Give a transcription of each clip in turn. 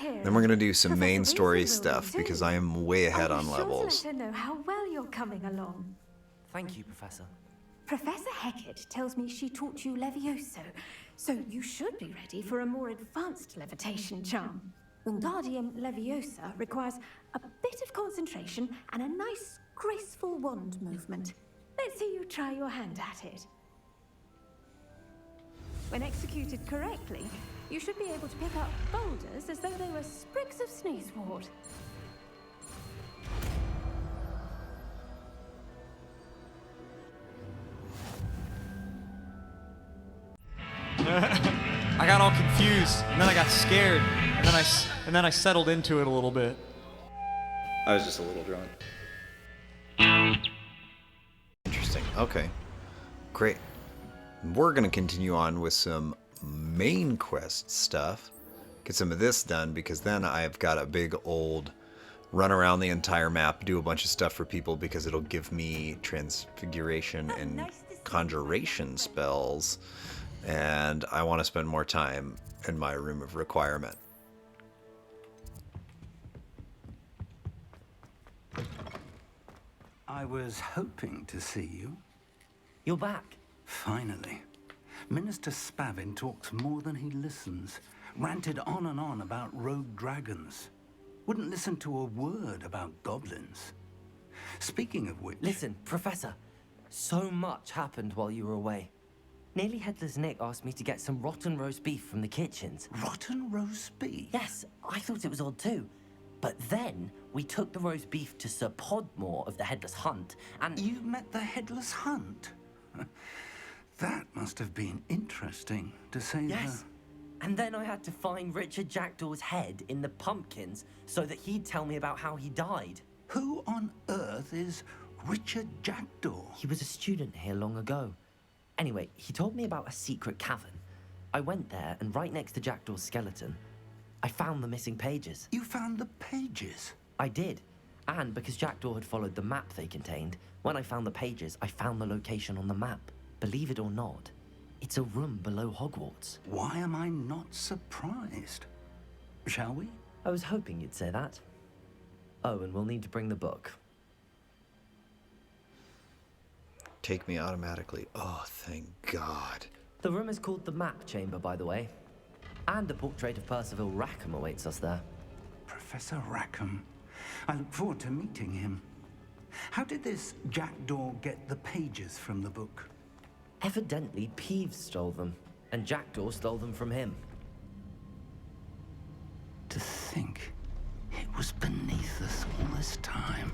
hear Then we're it. gonna do some main Professor story Weasley will stuff be because too. I am way ahead I'll on be sure to levels. let her know how well you're coming along. Thank you, Professor. Professor Hecat tells me she taught you Levioso, so you should be ready for a more advanced levitation charm. Wingardium Leviosa requires a bit of concentration and a nice, graceful wand movement. Let's see you try your hand at it. When executed correctly, you should be able to pick up boulders as though they were sprigs of sneezewort. I got all confused, and then I got scared, and then I settled into it a little bit. I was just a little drunk. Interesting. Okay. Great. We're going to continue on with some main quest stuff. Get some of this done because then I've got a big old run around the entire map, do a bunch of stuff for people because it'll give me transfiguration and conjuration spells. And I want to spend more time in my room of requirement. I was hoping to see you. You're back. Finally. Minister Spavin talks more than he listens. Ranted on and on about rogue dragons. Wouldn't listen to a word about goblins. Speaking of which... Listen, Professor. So much happened while you were away. Nearly Headless Nick asked me to get some rotten roast beef from the kitchens. Rotten roast beef? Yes, I thought it was odd too. But then we took the roast beef to Sir Podmore of the Headless Hunt, and... You met the Headless Hunt? That must have been interesting, to say Yes. And then I had to find Richard Jackdaw's head in the pumpkins so that he'd tell me about how he died. Who on earth is Richard Jackdaw? He was a student here long ago. Anyway, he told me about a secret cavern. I went there, and right next to Jackdaw's skeleton, I found the missing pages. You found the pages? I did. And because Jackdaw had followed the map they contained, when I found the pages, I found the location on the map. Believe it or not, it's a room below Hogwarts. Why am I not surprised? Shall we? I was hoping you'd say that. Oh, and we'll need to bring the book. Take me automatically. Oh, thank God. The room is called the Map Chamber, by the way. And a portrait of Percival Rackham awaits us there. Professor Rackham. I look forward to meeting him. How did this Jackdaw get the pages from the book? Evidently, Peeves stole them, and Jackdaw stole them from him. To think it was beneath us all this time.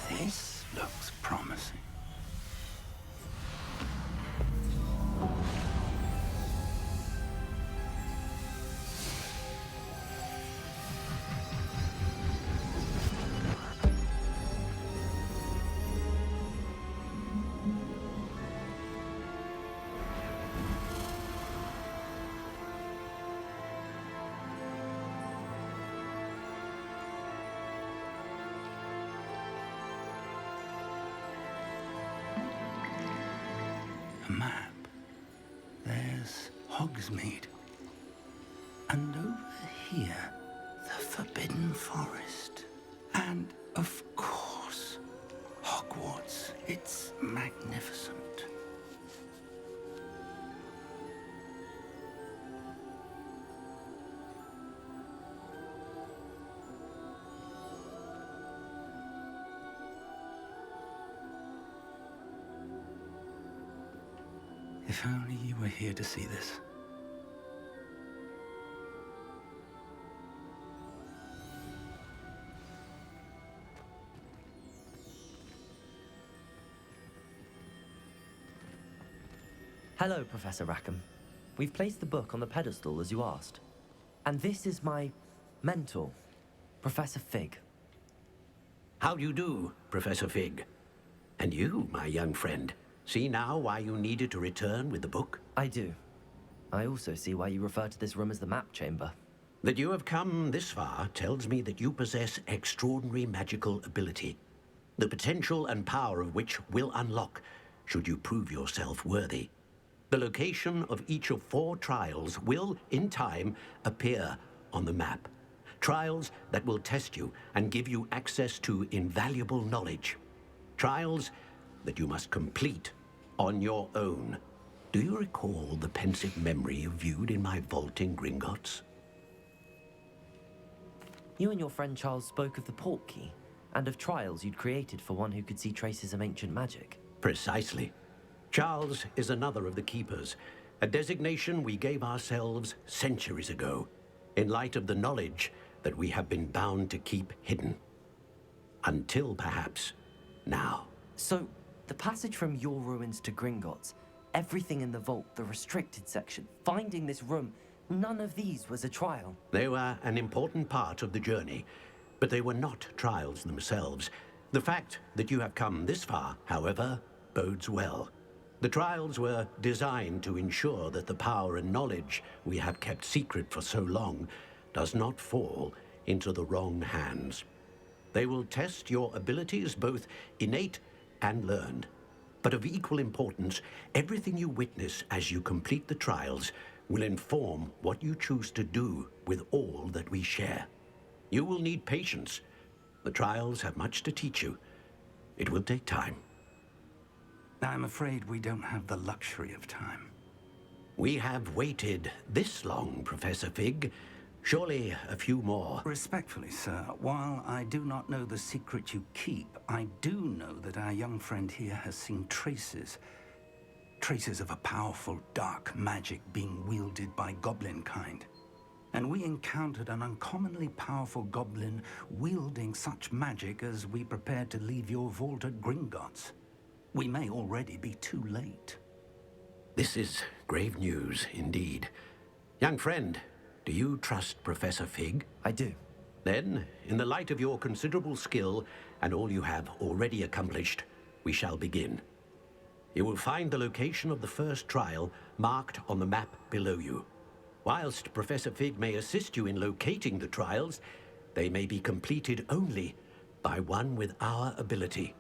This looks promising. A map. There's Hogsmeade. And over here, the Forbidden Forest. And, of course, Hogwarts. It's magnificent. If only you were here to see this. Hello, Professor Rackham. We've placed the book on the pedestal as you asked. And this is my mentor, Professor Fig. How do you do, Professor Fig? And you, my young friend, see now why you needed to return with the book? I do. I also see why you refer to this room as the map chamber. That you have come this far tells me that you possess extraordinary magical ability, the potential and power of which will unlock should you prove yourself worthy. The location of each of 4 trials will, in time, appear on the map. Trials that will test you and give you access to invaluable knowledge. Trials that you must complete on your own. Do you recall the pensive memory you viewed in my vault in Gringotts? You and your friend Charles spoke of the port key, and of trials you'd created for one who could see traces of ancient magic. Precisely. Charles is another of the Keepers, a designation we gave ourselves centuries ago, in light of the knowledge that we have been bound to keep hidden. Until, perhaps, now. So, the passage from your ruins to Gringotts, everything in the vault, the restricted section, finding this room, none of these was a trial. They were an important part of the journey, but they were not trials themselves. The fact that you have come this far, however, bodes well. The trials were designed to ensure that the power and knowledge we have kept secret for so long does not fall into the wrong hands. They will test your abilities, both innate and learned. But of equal importance, everything you witness as you complete the trials will inform what you choose to do with all that we share. You will need patience. The trials have much to teach you. It will take time. I'm afraid we don't have the luxury of time. We have waited this long, Professor Fig. Surely a few more. Respectfully, sir, while I do not know the secret you keep, I do know that our young friend here has seen traces of a powerful dark magic being wielded by goblin kind. And we encountered an uncommonly powerful goblin wielding such magic as we prepared to leave your vault at Gringotts. We may already be too late. This is grave news indeed. Young friend, do you trust Professor Fig? I do. Then, in the light of your considerable skill and all you have already accomplished, we shall begin. You will find the location of the first trial marked on the map below you. Whilst Professor Fig may assist you in locating the trials, they may be completed only by one with our ability.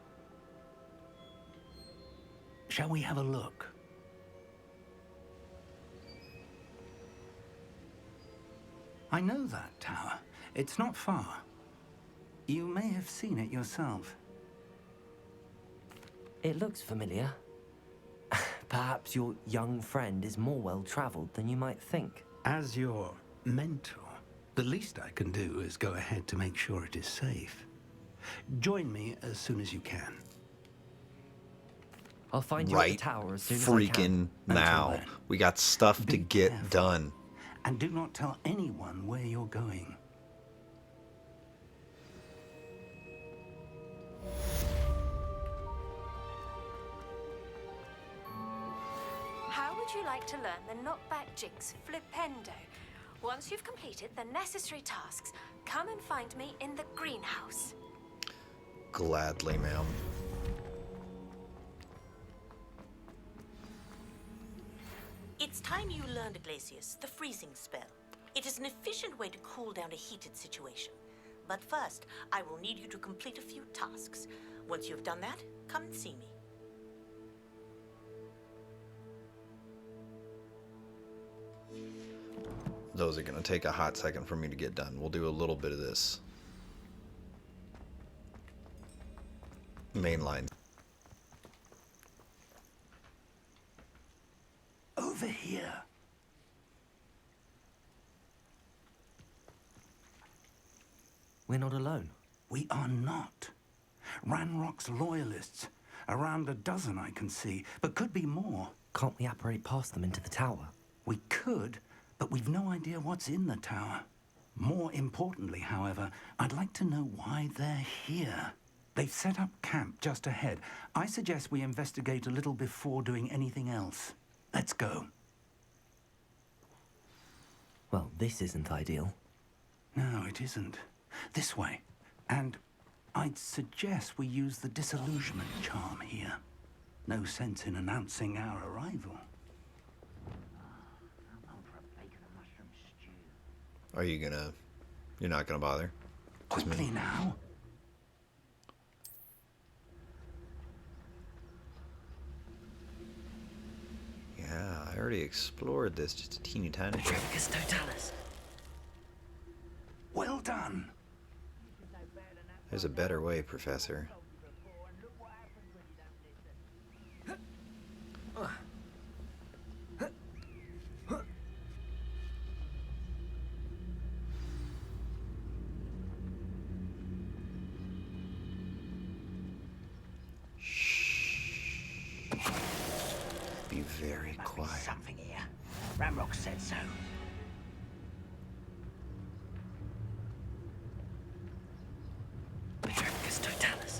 Shall we have a look? I know that tower. It's not far. You may have seen it yourself. It looks familiar. Perhaps your young friend is more well-traveled than you might think. As your mentor, the least I can do is go ahead to make sure it is safe. Join me as soon as you can. I'll find you at the tower as soon as I Freaking can. now. Until then, We got stuff to be get careful. done. And do not tell anyone where you're going. How would you like to learn the knockback jinx flipendo? Once you've completed the necessary tasks, come and find me in the greenhouse. Gladly, ma'am. It's time you learned, Glacius, the freezing spell. It is an efficient way to cool down a heated situation. But first, I will need you to complete a few tasks. Once you've done that, come and see me. Those are going to take a hot second for me to get done. We'll do a little bit of this. Main line. Over here. We're not alone. We are not. Ranrock's loyalists. Around a dozen I can see, but could be more. Can't we apparate past them into the tower? We could, but we've no idea what's in the tower. More importantly, however, I'd like to know why they're here. They've set up camp just ahead. I suggest we investigate a little before doing anything else. Let's go. Well, this isn't ideal. No, it isn't. This way. And I'd suggest we use the disillusionment charm here. No sense in announcing our arrival. Are you gonna... You're not gonna bother? Quickly now. Yeah, I already explored this just a teeny tiny bit. Petrificus totalis. Well done. There's a better way, Professor. Be very quiet. Something here. Ramrock said so. Petrificus totalis.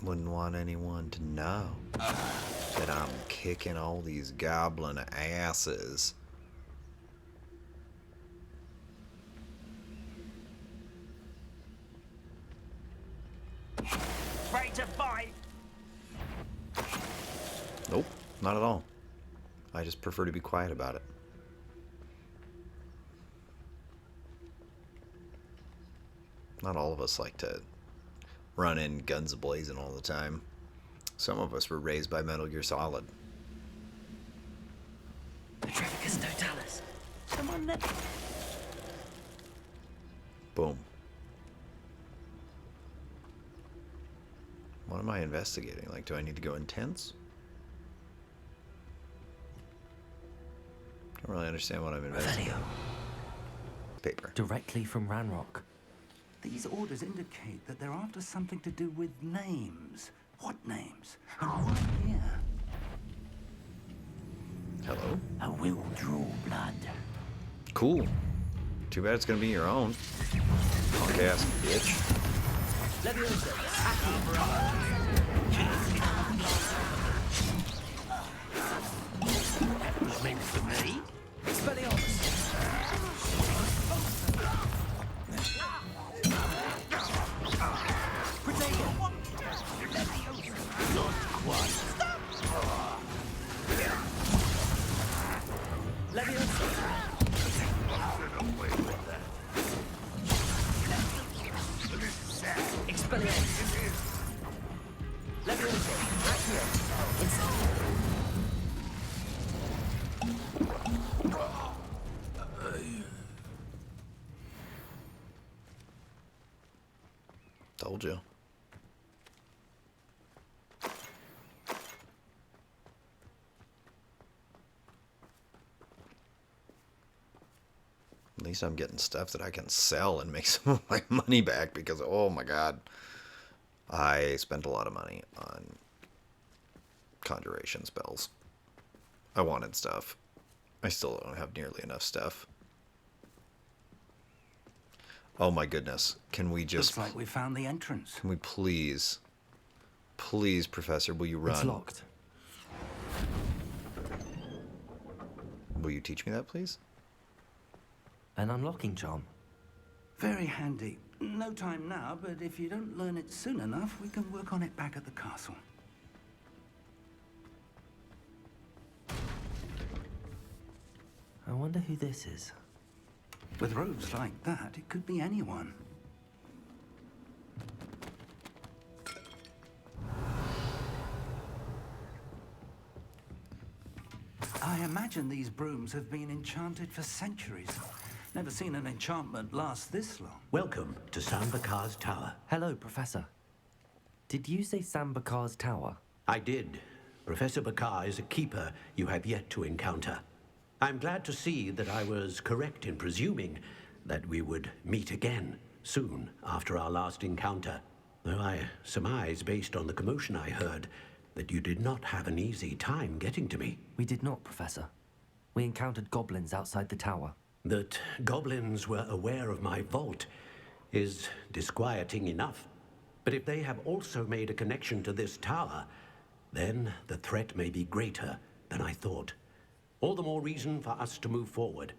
Wouldn't want anyone to know that I'm kicking all these goblin asses. Ready to fight? Nope, not at all. I just prefer to be quiet about it. Not all of us like to run in guns a-blazing all the time. Some of us were raised by Metal Gear Solid. Petrificus totalis. Come on then. Boom. What am I investigating? Like, do I need to go intense? Don't really understand what I'm investigating. Paper. Directly from Ranrock. These orders indicate that they're after something to do with names. What names? And why here? Hello? I will draw blood. Cool. Too bad it's gonna be your own. Punk ass bitch. That was meant for me. Told you. At least I'm getting stuff that I can sell and make some of my money back because, oh my god, I spent a lot of money on conjuration spells. I wanted stuff. I still don't have nearly enough stuff. Oh my goodness. Can we just... Looks like we found the entrance. Can we please... Please, Professor, will you run? It's locked. Will you teach me that, please? An unlocking charm. Very handy. No time now, but if you don't learn it soon enough, we can work on it back at the castle. I wonder who this is. With robes like that, it could be anyone. I imagine these brooms have been enchanted for centuries. Never seen an enchantment last this long. Welcome to Sambakar's Tower. Hello, Professor. Did you say Sambakar's Tower? I did. Professor Bakar is a keeper you have yet to encounter. I'm glad to see that I was correct in presuming that we would meet again soon after our last encounter. Though I surmise, based on the commotion I heard, that you did not have an easy time getting to me. We did not, Professor. We encountered goblins outside the tower. That goblins were aware of my vault is disquieting enough. But if they have also made a connection to this tower, then the threat may be greater than I thought. All the more reason for us to move forward.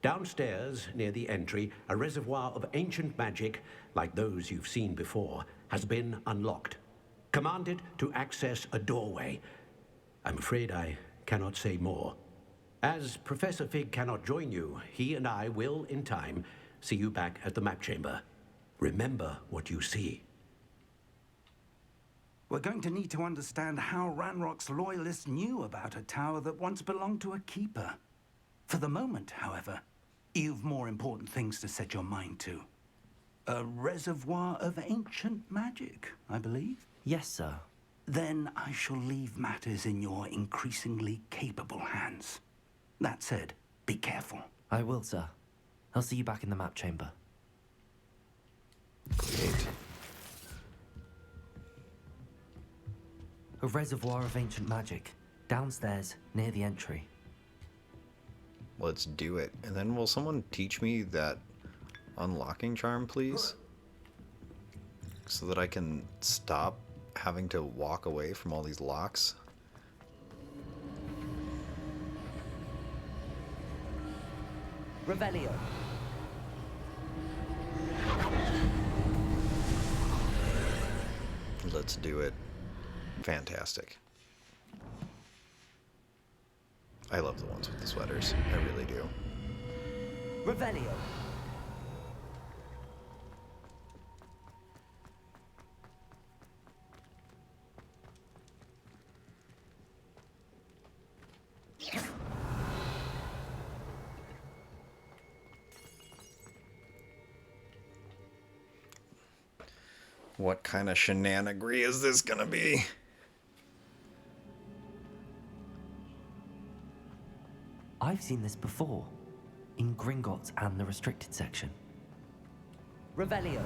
Downstairs, near the entry, a reservoir of ancient magic, like those you've seen before, has been unlocked. Commanded to access a doorway. I'm afraid I cannot say more. As Professor Fig cannot join you, he and I will, in time, see you back at the map chamber. Remember what you see. We're going to need to understand how Ranrock's loyalists knew about a tower that once belonged to a keeper. For the moment, however, you've more important things to set your mind to. A reservoir of ancient magic, I believe. Yes, sir. Then I shall leave matters in your increasingly capable hands. That said, be careful. I will, sir. I'll see you back in the map chamber. Great. A reservoir of ancient magic. Downstairs, near the entry. Let's do it. And then will someone teach me that unlocking charm, please? So that I can stop having to walk away from all these locks. Revelio. Let's do it. Fantastic. I love the ones with the sweaters. I really do. Revelio. What kind of shenanigans is this gonna be? I've seen this before. In Gringotts and the restricted section. Revelio.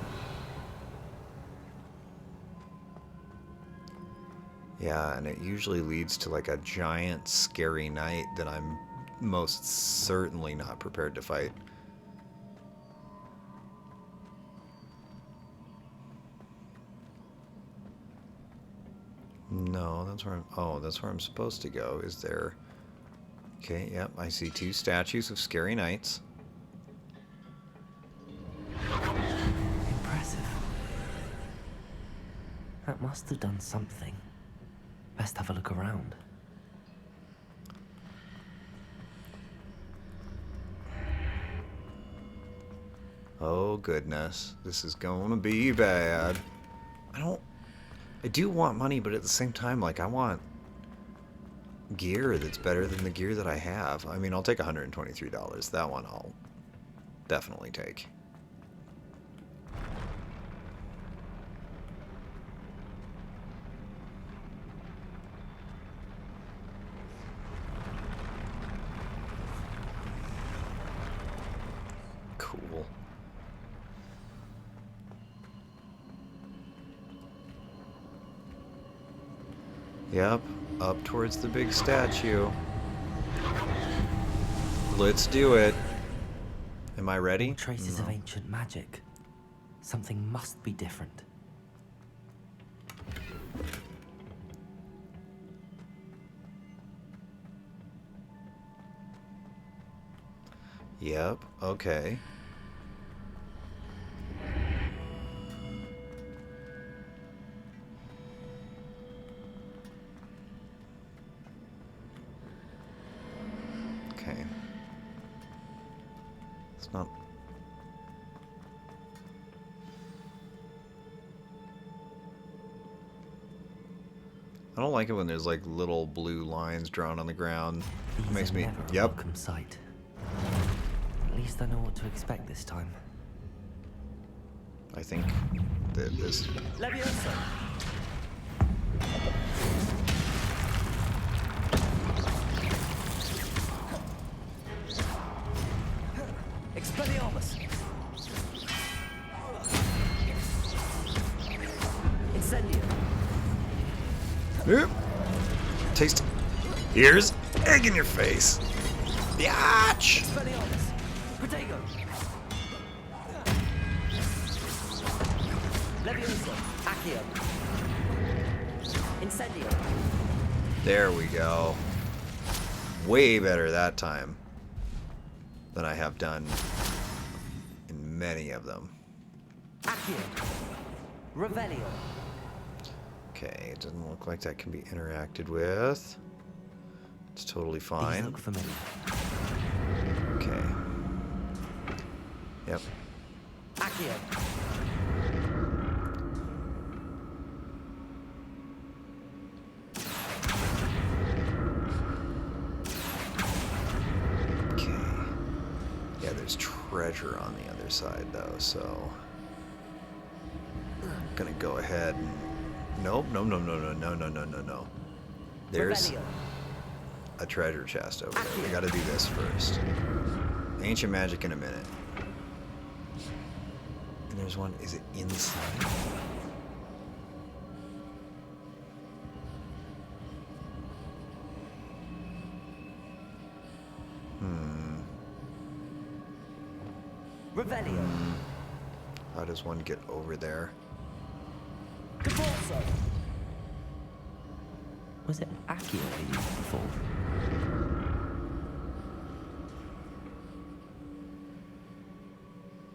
Yeah, and it usually leads to like a giant scary knight that I'm most certainly not prepared to fight. No, that's where I'm... Oh, that's where I'm supposed to go. Is there... Okay, yep, I see 2 statues of scary knights. Impressive. That must have done something. Best have a look around. Oh, goodness. This is gonna be bad. I do want money, but at the same time, like, I want gear that's better than the gear that I have. I mean, I'll take $123. That one I'll definitely take. Cool. Yep, up towards the big statue. Let's do it. Am I ready? Traces of ancient magic. Something must be different. Yep, okay. Okay. It's not... I don't like it when there's like little blue lines drawn on the ground. It makes me... Never a Yep. welcome sight. At least I know what to expect this time. I think that this... Leviosa! Expelliarmus! Incendio! Yep. Taste. Here's egg in your face. Biatch! Expelliarmus! Protego! Leviosa! Accio! Incendio! There we go. Way better that time. than I have done in many of them. Accio. Revelio. Okay, it doesn't look like that can be interacted with. It's totally These fine. look familiar. Okay. Yep. Accio. Okay. Yeah, there's treasure on the other side though, so I'm gonna go ahead and nope, no. There's Revelio. a treasure chest over there. We gotta do this first. Ancient magic in a minute. And there's one, is it inside? Revelio. How does one get over there? Deporso. Was it Accio I used before?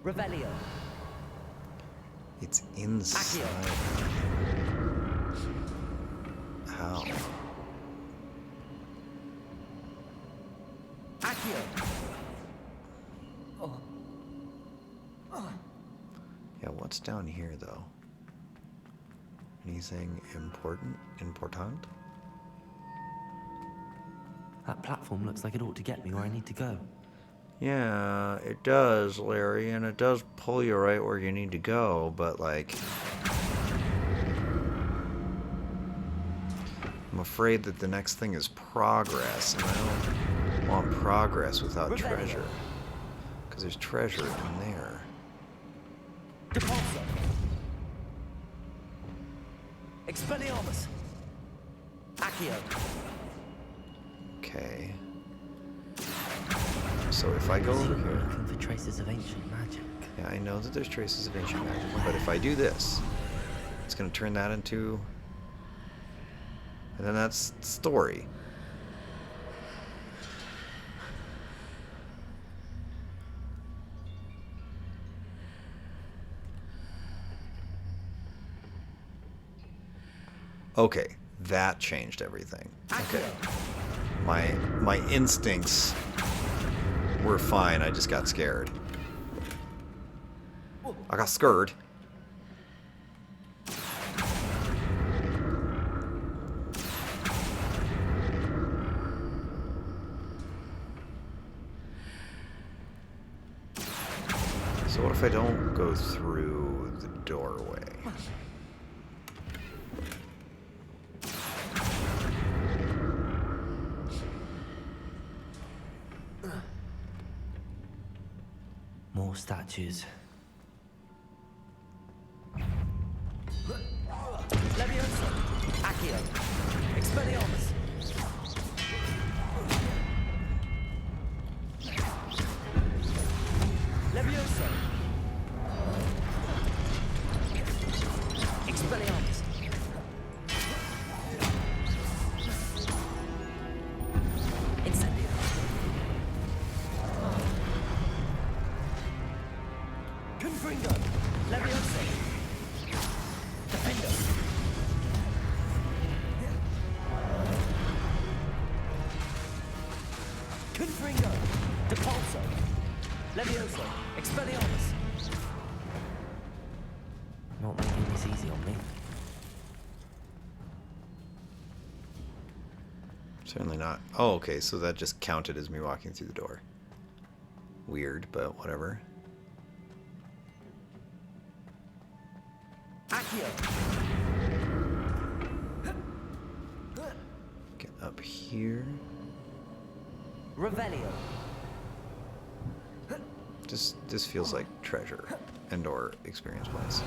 Revelio. It's inside. How? Accio. Yeah, what's down here though? Anything important? That platform looks like it ought to get me where I need to go. Yeah, it does, Larry, and it does pull you right where you need to go, but like... I'm afraid that the next thing is progress, and I don't want progress without treasure. Because there's treasure in there. Deporso. Expelliarmus. Accio. Okay. So if I go over here... Looking for traces of ancient magic. Yeah, I know that there's traces of ancient magic, but if I do this, it's going to turn that into... And then that's story. Okay, that changed everything. Okay. My instincts were fine, I just got scared. I got scared. So what if I don't go through the doorway? More statues. Leviosa. Accio. Expelliarmus. Leviosa. Expelliarmus. Incendio. Confringo. Leviosa. Defendo. Confringo. Depulso. Leviosa. Expelliarmus. Not making this easy on me. Certainly not. Oh, okay, so that just counted as me walking through the door. Weird, but whatever. Accio. Get up here. Revelio. This feels like treasure and or experience points.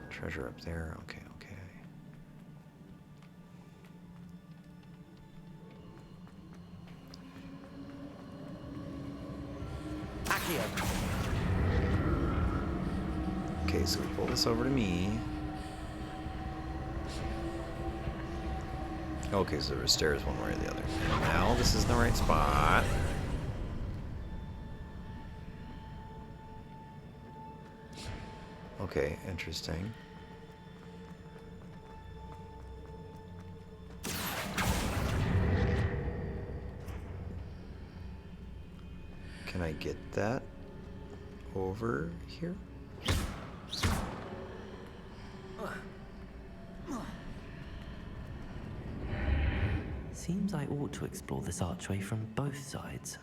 Treasure up there. Okay, okay. Accio. Okay, so we pull this over to me. Okay, so there were stairs one way or the other. And now this is the right spot. Okay, interesting. Can I get that over here? Seems I ought to explore this archway from both sides.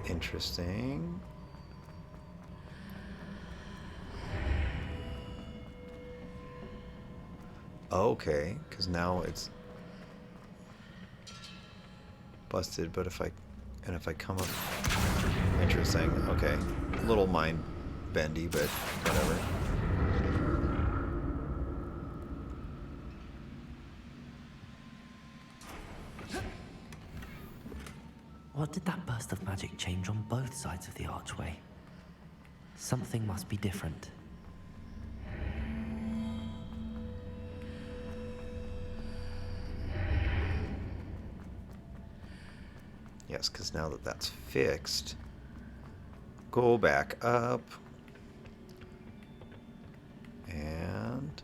Interesting. Okay, because now it's busted, but if I come up, interesting. Okay, a little mind bendy, but whatever. What did that burst of magic change on both sides of the archway? Something must be different. Yes, because now that that's fixed, go back up. And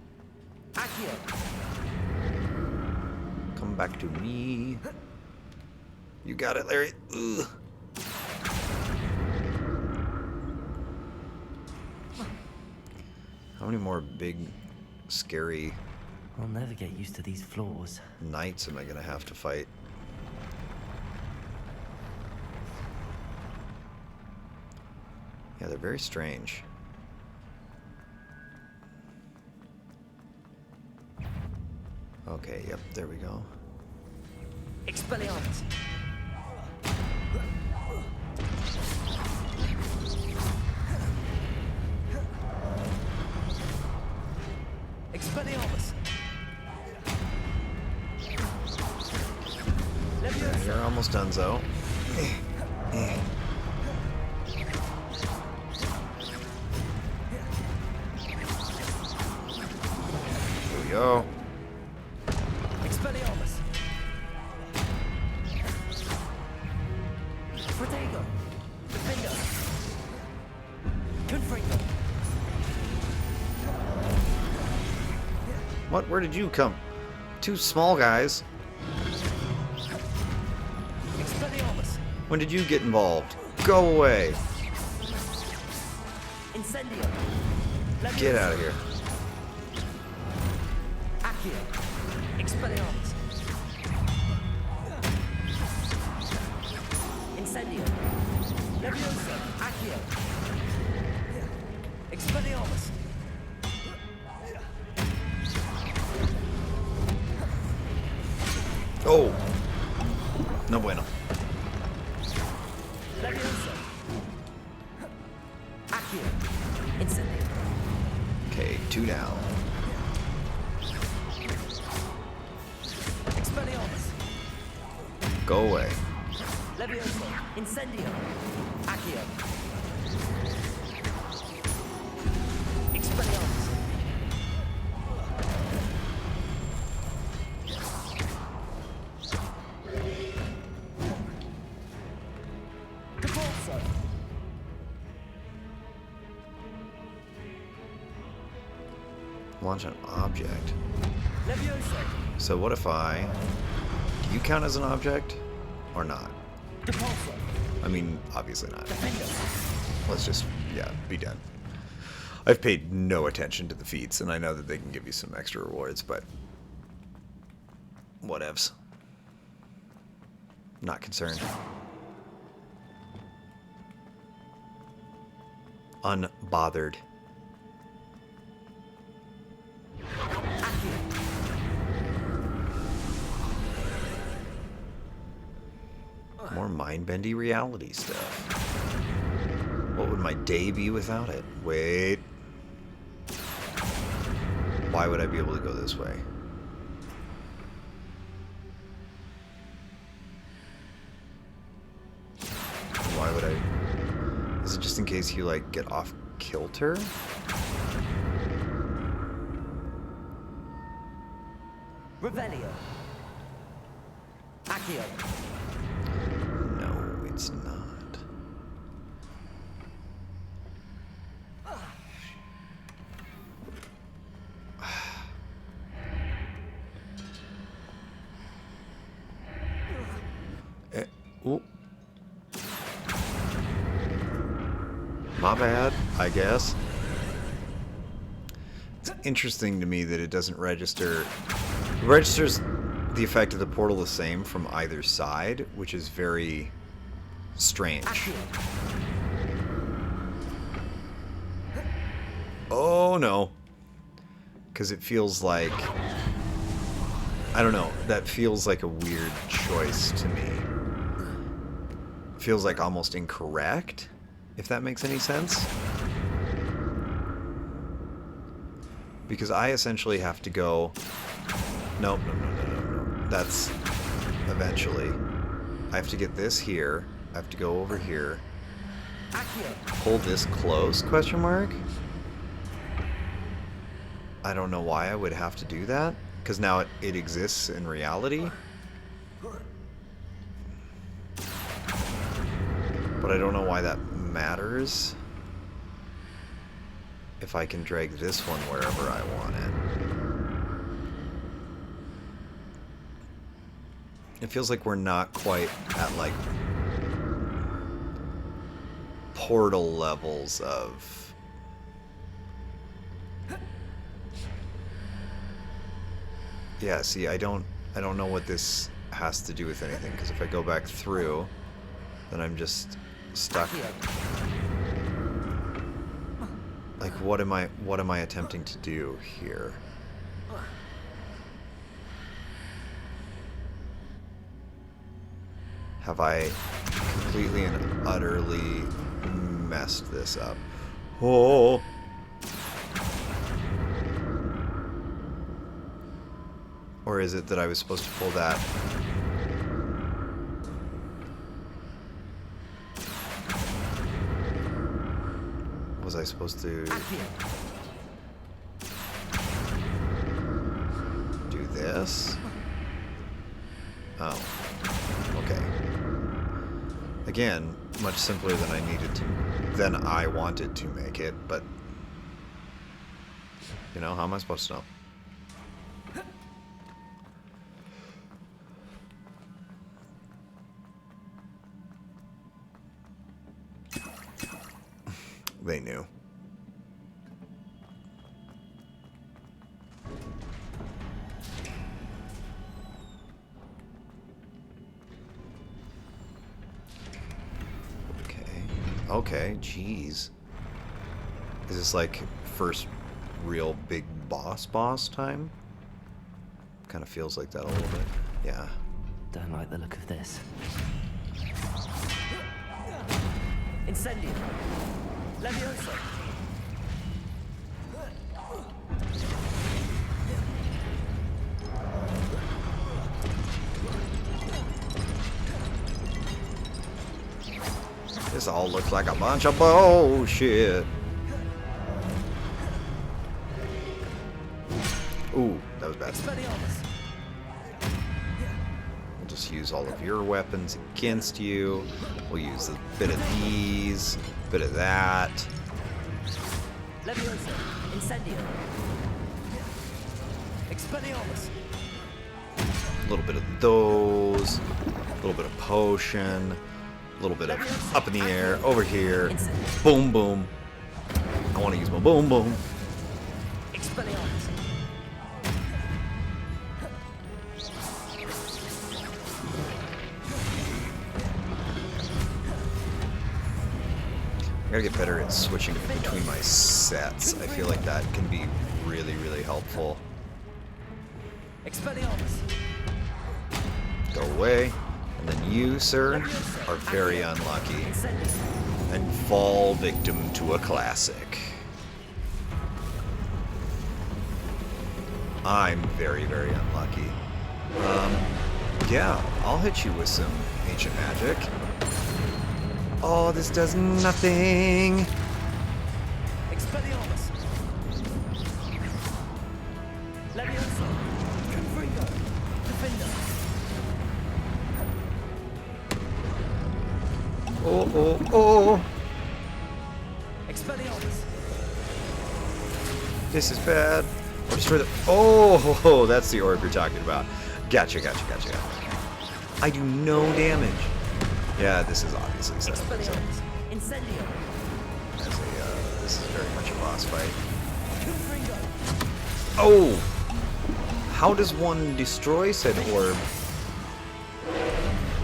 come back to me. You got it, Larry. Ugh. How many more big, scary I'll never get used to these floors. knights am I gonna have to fight? Yeah, they're very strange. Okay, yep, there we go. Expelliarmus! Expelliarmus! Yeah, you're almost done, Zo. Here we go. Expelliarmus! Protego! Defender! Confringo! What? Where did you come? Two small guys. Expelliarmus! When did you get involved? Go away. Incendio! Get out of here. Accio! Expelliarmus! Incendio! Leviosa! Accio! Expelliarmus! Oh. No bueno. Leviosa! Accio! Incendio! Okay, 2 down. Expelliarmus! Go away. Leviosa! Incendio! Accio! Expelliarmus! Capulso! Launch an object. Leviosa! So what if I... Do you count as an object? Or not? Capulso! I mean, obviously not. Defender! Let's just, yeah, be done. I've paid no attention to the feats, and I know that they can give you some extra rewards, but... Whatevs. Not concerned. Unbothered. More mind-bendy reality stuff. What would my day be without it? Wait. Why would I be able to go this way? Why would I... Is it just in case you, like, get off kilter? Revelio! Accio. No, it's not. Ooh. My bad, I guess. It's interesting to me that it doesn't register. It registers the effect of the portal the same from either side, which is very strange. Oh no. Because it feels like... I don't know. That feels like a weird choice to me. It feels like almost incorrect, if that makes any sense. Because I essentially have to go... Nope, no. That's eventually. I have to get this here. I have to go over here. Hold this close, question mark? I don't know why I would have to do that. Because now it exists in reality. But I don't know why that matters. If I can drag this one wherever I want it. It feels like we're not quite at like portal levels of... Yeah, see, I don't know what this has to do with anything, because if I go back through, then I'm just stuck. Like, what am I attempting to do here? Have I completely and utterly messed this up? Oh! Or is it that I was supposed to pull that? Was I supposed to do this? Oh, okay. Again, much simpler than I wanted to make it, but you know, how am I supposed to know? They knew. Okay, jeez. Is this like first real big boss time? Kind of feels like that a little bit. Yeah. Don't like the look of this. Incendio. Levioso. This all looks like a bunch of bullshit. Ooh, that was bad. We'll just use all of your weapons against you. We'll use a bit of these, a bit of that. Levioso. Incendio. Expelliarmus. A little bit of those. A little bit of potion. A little bit of up in the air, over here. Boom, boom. I want to use my boom, boom. Expelliarmus. I gotta get better at switching between my sets. I feel like that can be really, really helpful. Expelliarmus. Go away. And then you, sir, are very unlucky and fall victim to a classic. I'm very, very unlucky. Yeah, I'll hit you with some ancient magic. Oh, this does nothing. Expelliarmus. Levioso. Confringo. Defender. Oh, oh, oh. Expelliarmus! This is bad. Or destroy the... Oh, that's the orb you're talking about. Gotcha. I do no damage. Yeah, this is obviously set up. Expelliarmus! Incendio! This is very much a boss fight. Confringo! Oh! How does one destroy said orb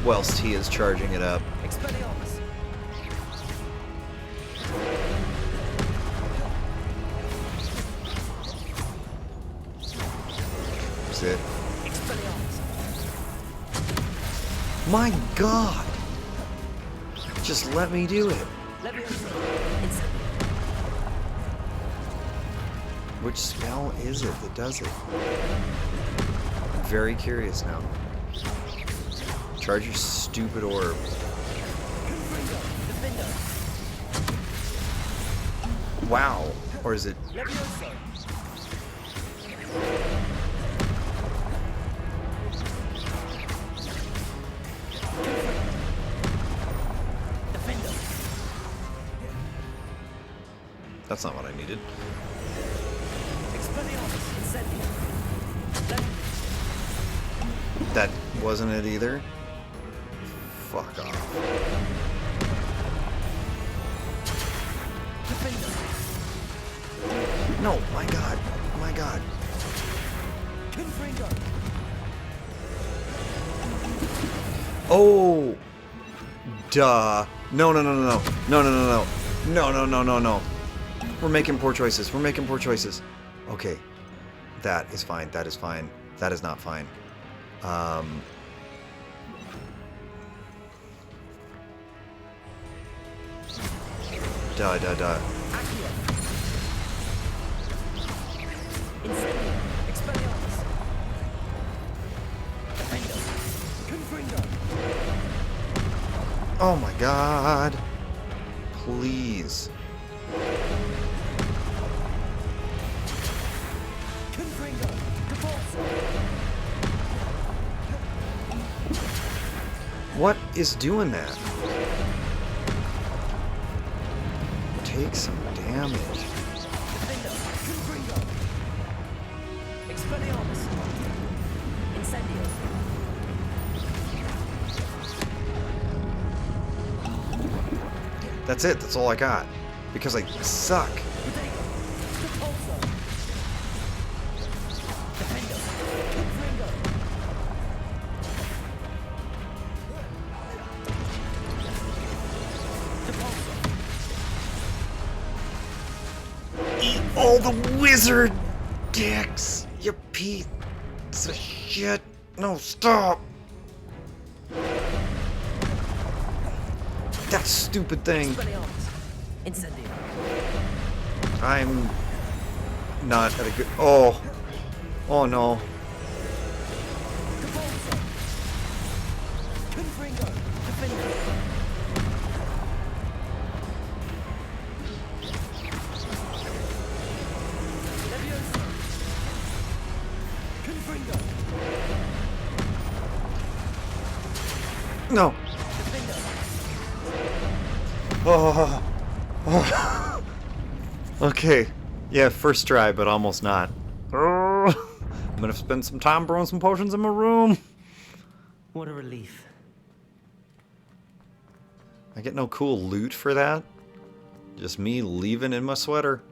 whilst he is charging it up? Expelliarmus! That's it. Expelliarmus! My God! Just let me do it. Leviosa! Incendio! Which spell is it that does it? I'm very curious now. Charge your stupid orb. Confringo! Defendo! Wow. Or is it... Leviosa! Defendo! That's not what I needed. Expelliarmus! Incendio! That wasn't it either. Fuck off. Defendo! No, my God. My God. Confringo! Oh! Duh. No. No. We're making poor choices. Okay. That is fine. That is not fine. Duh. Accio! Incendio! Expelliarmus! Defendo! Confringo! Oh my God. Please. Confringo! Repulsor! What is doing that? Take some damage. Defendo! Confringo! Expelliarmus! Incendio! That's it. That's all I got. Because I suck. Protego! Repulsor! Defendo! Confringo! Repulsor! Eat all the wizard dicks, you piece of shit. No, stop. That stupid thing. Expelliarmus! Incendio! I'm not at a good... Oh. Oh, no. Repulsor! Confringo! Defendo! Leviosa! Confringo! No. Defendo! Oh. Okay. Yeah, first try, but almost not. I'm gonna spend some time brewing some potions in my room. What a relief. I get no cool loot for that. Just me leaving in my sweater.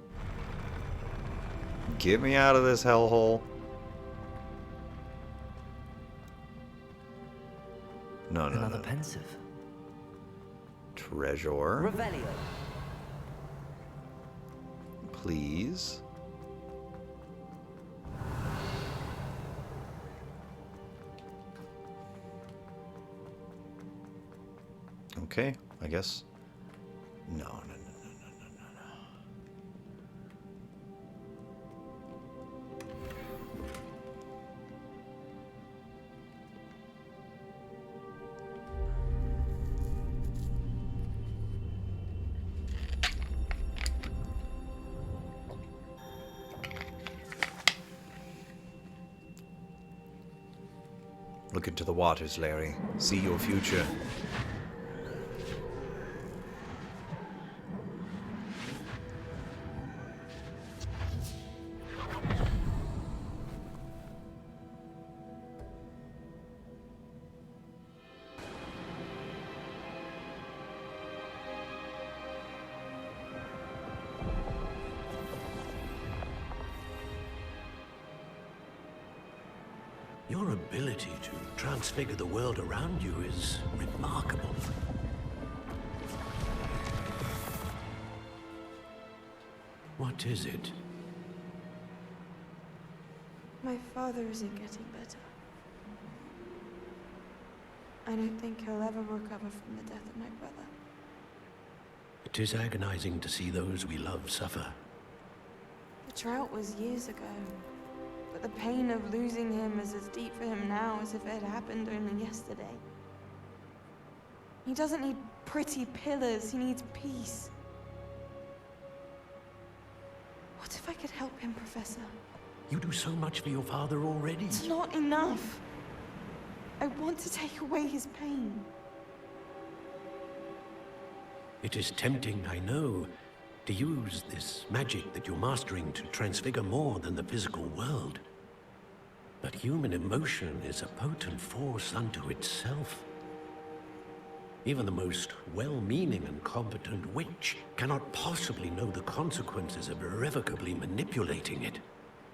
Get me out of this hellhole. No. Another pensive. Treasure. Revelio. Please. Okay, I guess. No. Look into the waters, Larry. See your future. Your ability to transfigure the world around you is remarkable. What is it? My father isn't getting better. I don't think he'll ever recover from the death of my brother. It is agonizing to see those we love suffer. The drought was years ago, but the pain of losing him is as deep for him now as if it had happened only yesterday. He doesn't need pretty pillars, he needs peace. What if I could help him, Professor? You do so much for your father already. It's not enough. I want to take away his pain. It is tempting, I know, to use this magic that you're mastering to transfigure more than the physical world. But human emotion is a potent force unto itself. Even the most well-meaning and competent witch cannot possibly know the consequences of irrevocably manipulating it.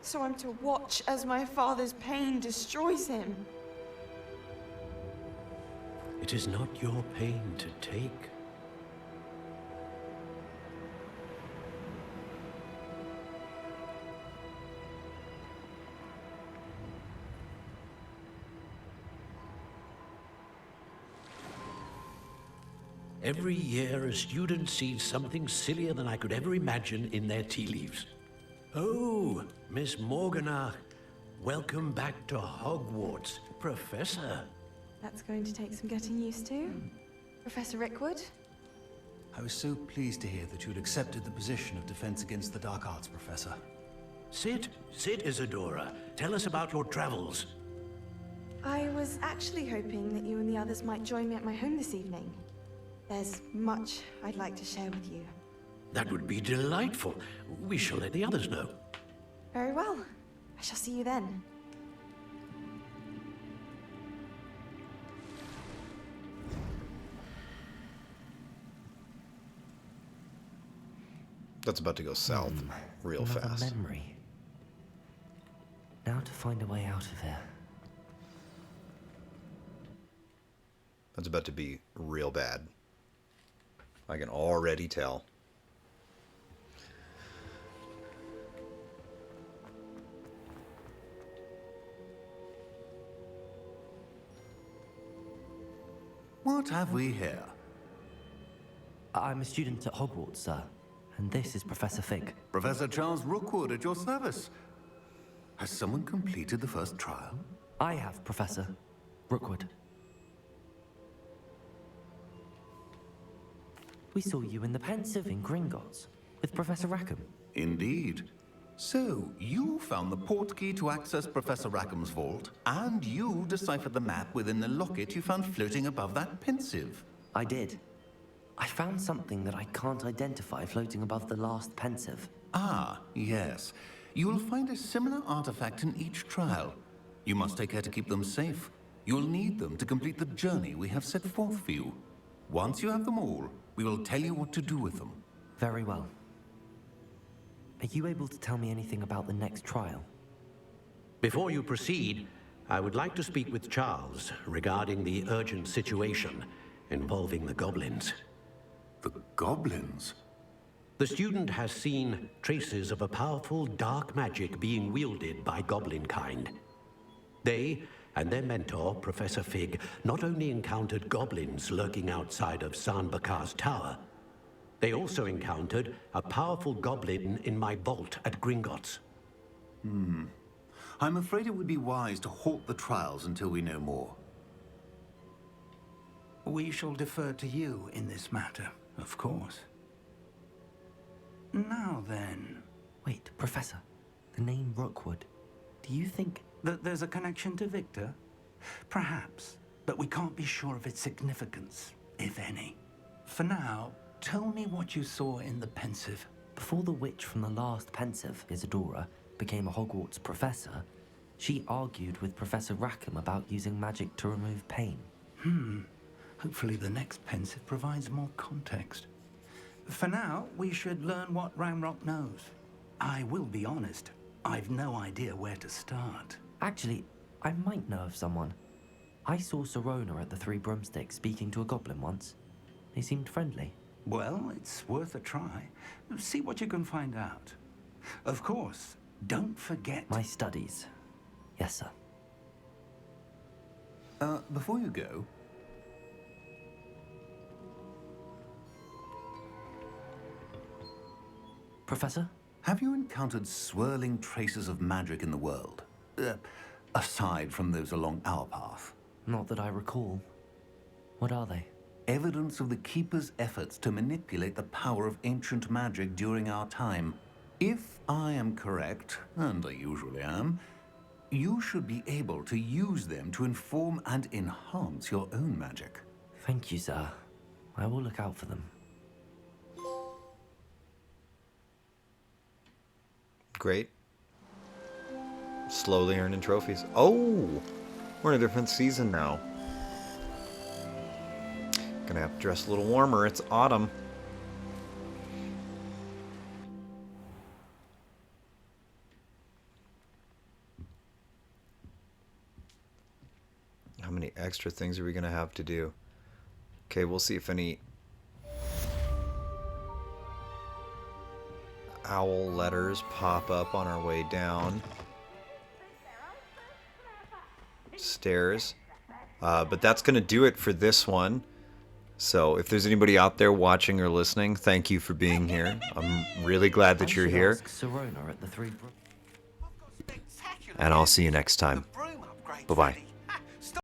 So I'm to watch as my father's pain destroys him. It is not your pain to take. Every year, a student sees something sillier than I could ever imagine in their tea leaves. Oh, Miss Morganach, welcome back to Hogwarts, Professor. That's going to take some getting used to. Professor Rickwood? I was so pleased to hear that you'd accepted the position of Defense Against the Dark Arts, Professor. Sit, Isadora. Tell us about your travels. I was actually hoping that you and the others might join me at my home this evening. There's much I'd like to share with you. That would be delightful. We shall let the others know. Very well. I shall see you then. That's about to go south real Another fast. memory. Now to find a way out of here. That's about to be real bad. I can already tell. What have we here? I'm a student at Hogwarts, sir. And this is Professor Fig. Professor Charles Rookwood at your service. Has someone completed the first trial? I have, Professor Rookwood. We saw you in the Pensive in Gringotts with Professor Rackham. Indeed. So, you found the portkey to access Professor Rackham's vault, and you deciphered the map within the locket you found floating above that Pensive. I did. I found something that I can't identify floating above the last Pensive. Ah, yes. You will find a similar artifact in each trial. You must take care to keep them safe. You'll need them to complete the journey we have set forth for you. Once you have them all, we will tell you what to do with them. Very well. Are you able to tell me anything about the next trial? Before you proceed, I would like to speak with Charles regarding the urgent situation involving the goblins. The goblins? The student has seen traces of a powerful dark magic being wielded by goblin kind. They and their mentor, Professor Fig, not only encountered goblins lurking outside of San Bakar's tower, they also encountered a powerful goblin in my vault at Gringotts. I'm afraid it would be wise to halt the trials until we know more. We shall defer to you in this matter, of course. Now then, Wait, Professor. The name Rookwood. Do you think... that there's a connection to Victor? Perhaps, but we can't be sure of its significance, if any. For now, tell me what you saw in the Pensive. Before the witch from the last Pensive, Isadora, became a Hogwarts professor, she argued with Professor Rackham about using magic to remove pain. Hopefully the next Pensive provides more context. For now, we should learn what Ramrock knows. I will be honest, I've no idea where to start. Actually, I might know of someone. I saw Sirona at the Three Broomsticks speaking to a goblin once. They seemed friendly. Well, it's worth a try. See what you can find out. Of course, don't forget... My studies. Yes, sir. Before you go... Professor? Have you encountered swirling traces of magic in the world? Aside from those along our path? Not that I recall. What are they? Evidence of the Keeper's efforts to manipulate the power of ancient magic during our time. If I am correct, and I usually am, you should be able to use them to inform and enhance your own magic. Thank you, sir. I will look out for them. Great. Slowly earning trophies. Oh! We're in a different season now. Gonna have to dress a little warmer. It's autumn. How many extra things are we gonna have to do? Okay, we'll see if any owl letters pop up on our way down stairs. But that's gonna do it for this one. So if there's anybody out there watching or listening, thank you for being here. I'm really glad that you're here. Sirona at the Three And I'll see you next time. Bye-bye.